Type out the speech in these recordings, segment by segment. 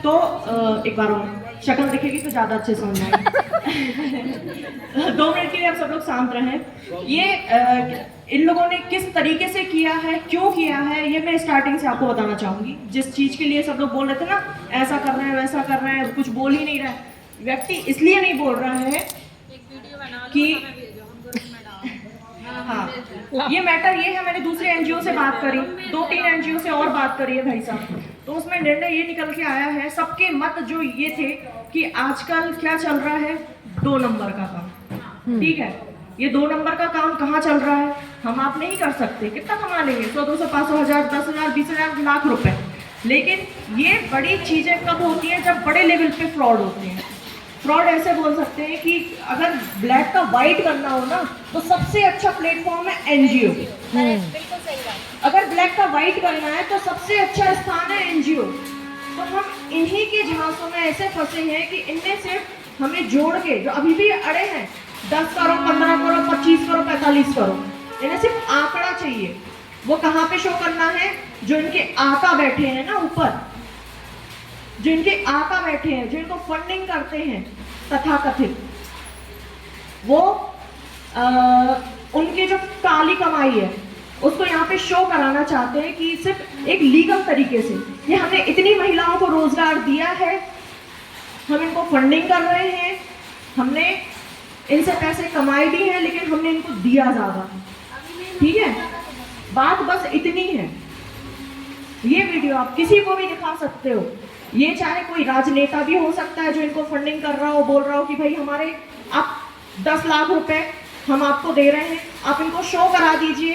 तो एक बार और शक्ल दिखेगी तो ज़्यादा अच्छे समझ आएगी। 2 मिनट के लिए आप सब लोग शांत रहें। ये इन लोगों ने किस तरीके से किया है, क्यों किया है, ये मैं स्टार्टिंग से आपको बताना चाहूँगी। जिस चीज़ के लिए सब लोग बोल रहे थे ना, ऐसा कर रहे हैं वैसा कर रहे हैं, कुछ बोल ही नहीं रहा है, व्यक्ति इसलिए नहीं बोल रहा है कि हाँ, ये मैटर ये है, मैंने दूसरे एनजीओ से बात करी, 2-3 एनजीओ से और बात करी है भाई साहब, तो उसमें निर्णय ये निकल के आया है, सबके मत जो ये थे कि आजकल क्या चल रहा है, 2 नंबर का काम। ठीक है, ये 2 नंबर का काम कहाँ चल रहा है, हम आप नहीं कर सकते, कितना कमा लेंगे, 100, 200, 500, 1000, 10,000, 20,000, लाख रुपए। लेकिन ये बड़ी चीजें कब होती हैं, जब बड़े लेवल पे फ्रॉड होते हैं। फ्रॉड ऐसे बोल सकते हैं कि अगर ब्लैक का व्हाइट करना हो ना, तो सबसे अच्छा प्लेटफॉर्म है एनजीओ। अगर ब्लैक का व्हाइट करना है तो सबसे अच्छा स्थान है एनजीओ। तो हम इन्हीं के झांसों में ऐसे फंसे हैं कि इनमें सिर्फ हमें जोड़ के, जो अभी भी अड़े हैं, 10 करो, 15 करो, 25 करो, 45 करो, इन्हें सिर्फ आंकड़ा चाहिए। वो कहाँ पे शो करना है, जो इनके आका बैठे हैं ना ऊपर, जो इनके आका बैठे हैं, जो इनको फंडिंग करते हैं तथाकथित, वो उनकी जो काली कमाई है उसको यहाँ पे शो कराना चाहते हैं कि सिर्फ एक लीगल तरीके से, ये हमने इतनी महिलाओं को रोजगार दिया है, हम इनको फंडिंग कर रहे हैं, हमने इनसे पैसे कमाए भी हैं, लेकिन हमने इनको दिया ज्यादा। ठीक है, बात बस इतनी है। ये वीडियो आप किसी को भी दिखा सकते हो, ये चाहे कोई राजनेता भी हो सकता है जो इनको फंडिंग कर रहा हो, बोल रहा हो कि भाई हमारे आप 10 लाख रुपए हम आपको दे रहे हैं, आप इनको शो करा दीजिए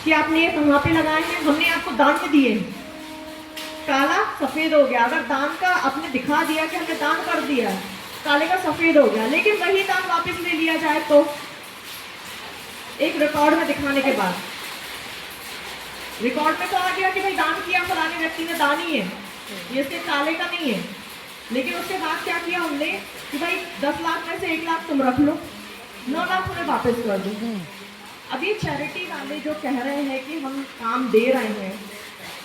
कि आपने ये कहाँ पे लगाए हैं, हमने आपको दान में दिए हैं। काला सफेद हो गया, अगर दान का आपने दिखा दिया कि हमने दान कर दिया है, काले का सफेद हो गया, लेकिन वही दान वापस ले लिया जाए तो एक रिकॉर्ड में दिखाने के बाद, रिकॉर्ड में तो आ गया कि भाई दान किया फलाने व्यक्ति ने, दान ही है ये, इसके काले का नहीं है। लेकिन उसके बाद क्या किया हमने कि भाई 10 लाख में से 1 लाख तुम रख लो, 9 लाख उन्हें वापस कर दो। अब ये चैरिटी वाले जो कह रहे हैं कि हम काम दे रहे हैं,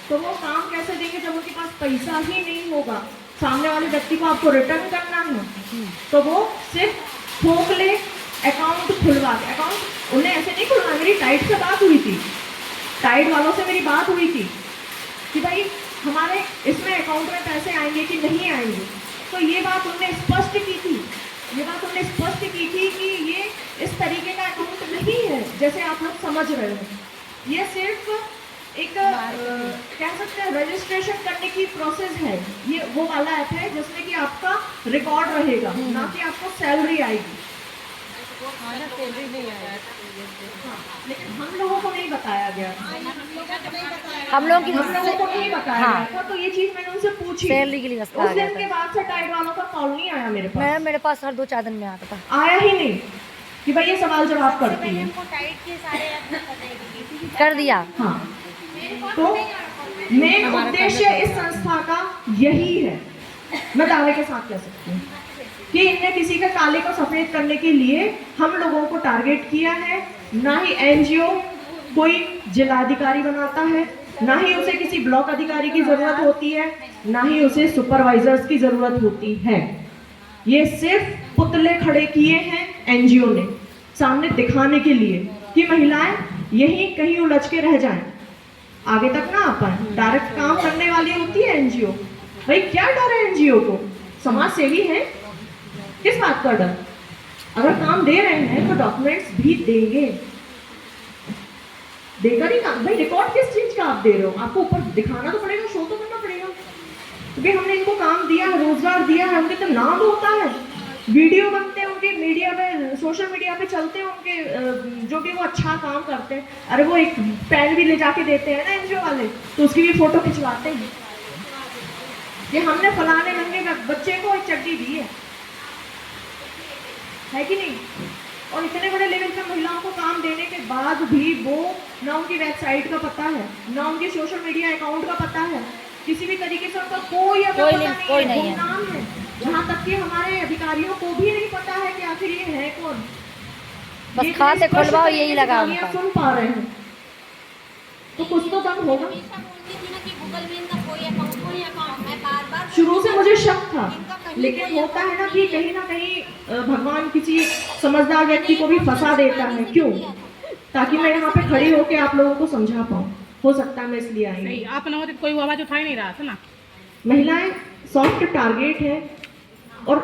तो वो काम कैसे देंगे जब उनके पास पैसा ही नहीं होगा, सामने वाले व्यक्ति को आपको रिटर्न करना है। तो वो सिर्फ खोखले अकाउंट खुलवा के, अकाउंट उन्हें ऐसे नहीं खुलवा, मेरी टाइट से बात हुई थी, टाइट वालों से मेरी बात हुई थी कि भाई हमारे इसमें अकाउंट में पैसे आएंगे कि नहीं आएंगे, तो ये बात उन्होंने स्पष्ट की थी, ये बात उन्होंने स्पष्ट की थी कि ये इस तरीके का अकाउंट नहीं है जैसे आप लोग समझ रहे हो। ये सिर्फ एक कह सकते हैं रजिस्ट्रेशन करने की प्रोसेस है, ये वो वाला ऐप है जिसमें कि आपका रिकॉर्ड रहेगा, ना कि आपको सैलरी आएगी। लेकिन हम लोगों को नहीं बताया गया, हम लोगों को नहीं बताया गया था, तो ये चीज मैंने उनसे पूछी। सैलरी के लिए उस दिन के बाद से टाइड वालों का कॉल नहीं आया मेरे पास, मेरे पास हर 2-4 दिन में आता था, आया ही नहीं कि भाई ये सवाल जवाब करती है। कर दिया। हाँ, तो मेन उद्देश्य इस संस्था का यही है, मैं दावे के साथ कह सकती हूँ कि इनने किसी के काले को सफेद करने के लिए हम लोगों को टारगेट किया है। ना ही एनजीओ कोई जिलाधिकारी बनाता है, ना ही उसे किसी ब्लॉक अधिकारी की जरूरत होती है, ना ही उसे सुपरवाइजर्स की जरूरत होती है। ये सिर्फ पुतले खड़े किए हैं एनजीओ ने सामने दिखाने के लिए कि महिलाएं यहीं कहीं उलझ के रह जाएं, आगे तक ना आ पाए। डायरेक्ट काम करने वाली होती है एनजीओ, भाई क्या डर है एनजीओ को, समाज सेवी है, किस बात का डर। अगर काम दे रहे हैं तो डॉक्यूमेंट्स भी देंगे, देकर ही काम। भाई रिकॉर्ड किस चीज का आप दे रहे हो, आपको ऊपर दिखाना तो पड़ेगा, शो तो करना पड़ेगा, क्योंकि हमने इनको काम दिया है, रोजगार दिया है, उनके तो नाम होता है, वीडियो बनते हैं उनके, मीडिया में, सोशल मीडिया पे चलते हैं उनके, जो भी वो अच्छा काम करते हैं। अरे वो एक पेन भी ले जाके देते हैं ना एनजीओ वाले, तो उसकी भी फोटो खिंचवाते हैं, ये हमने फलाने नंगे बच्चे को एक चड्डी दी है कि नहीं। और इतने बड़े लेवल पे महिलाओं को काम देने के बाद भी वो ना उनकी वेबसाइट का पता है, ना उनके सोशल मीडिया अकाउंट का पता है, किसी भी तरीके से उनका कोई नहीं है, नाम है। यहाँ तक कि हमारे अधिकारियों को भी नहीं पता है कि आखिर ये है कौन, बस खाते खुलवाओ यही लगा उनका। सुन पा रहे हैं तो कुछ तो दम होगा। शुरू से मुझे था, लेकिन होता है ना कि कहीं ना कहीं भगवान किसी समझदार व्यक्ति को भी फंसा देता है। क्यों? ताकि मैं यहाँ पे खड़ी होकर आप लोगों को समझा पाऊँ। हो सकता है मैं इसलिए आई नहीं हूँ। आप ना होते तो कोई आवाज उठा ही नहीं रहा था ना। महिलाएं सॉफ्ट टारगेट है और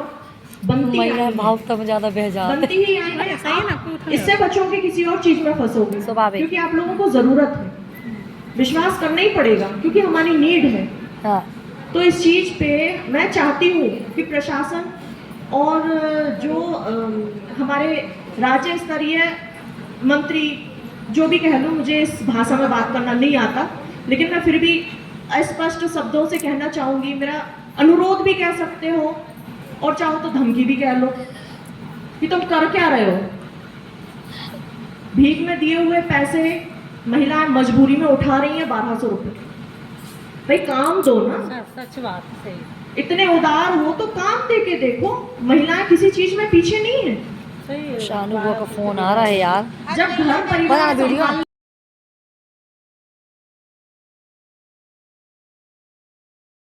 बनती आई महिला हैं। भाव तब ज्यादा बह जाते बनती ही आई है। सही ना, कोई उठा नहीं इससे बचोगे किसी और चीज में फंसोगे, स्वाभाविक। क्योंकि आप लोगों को जरूरत है। विश्वास करना ही पड़ेगा क्योंकि हमारी नीड है। हाँ तो इस चीज पे मैं चाहती हूँ कि प्रशासन और जो हमारे राज्य स्तरीय मंत्री, जो भी कह लो, मुझे इस भाषा में बात करना नहीं आता, लेकिन मैं फिर भी स्पष्ट शब्दों से कहना चाहूंगी, मेरा अनुरोध भी कह सकते हो और चाहो तो धमकी भी कह लो कि तुम कर क्या रहे हो। भीख में दिए हुए पैसे महिलाएं मजबूरी में उठा रही हैं 1200 रुपए। भाई काम दो ना, सच बात सही इतने उदार हो तो काम दे के देखो। महिलाएं किसी चीज में पीछे नहीं है। सही है। शानू का फोन आ रहा है यार, जब घर बना परिवार वीडियो। संभाल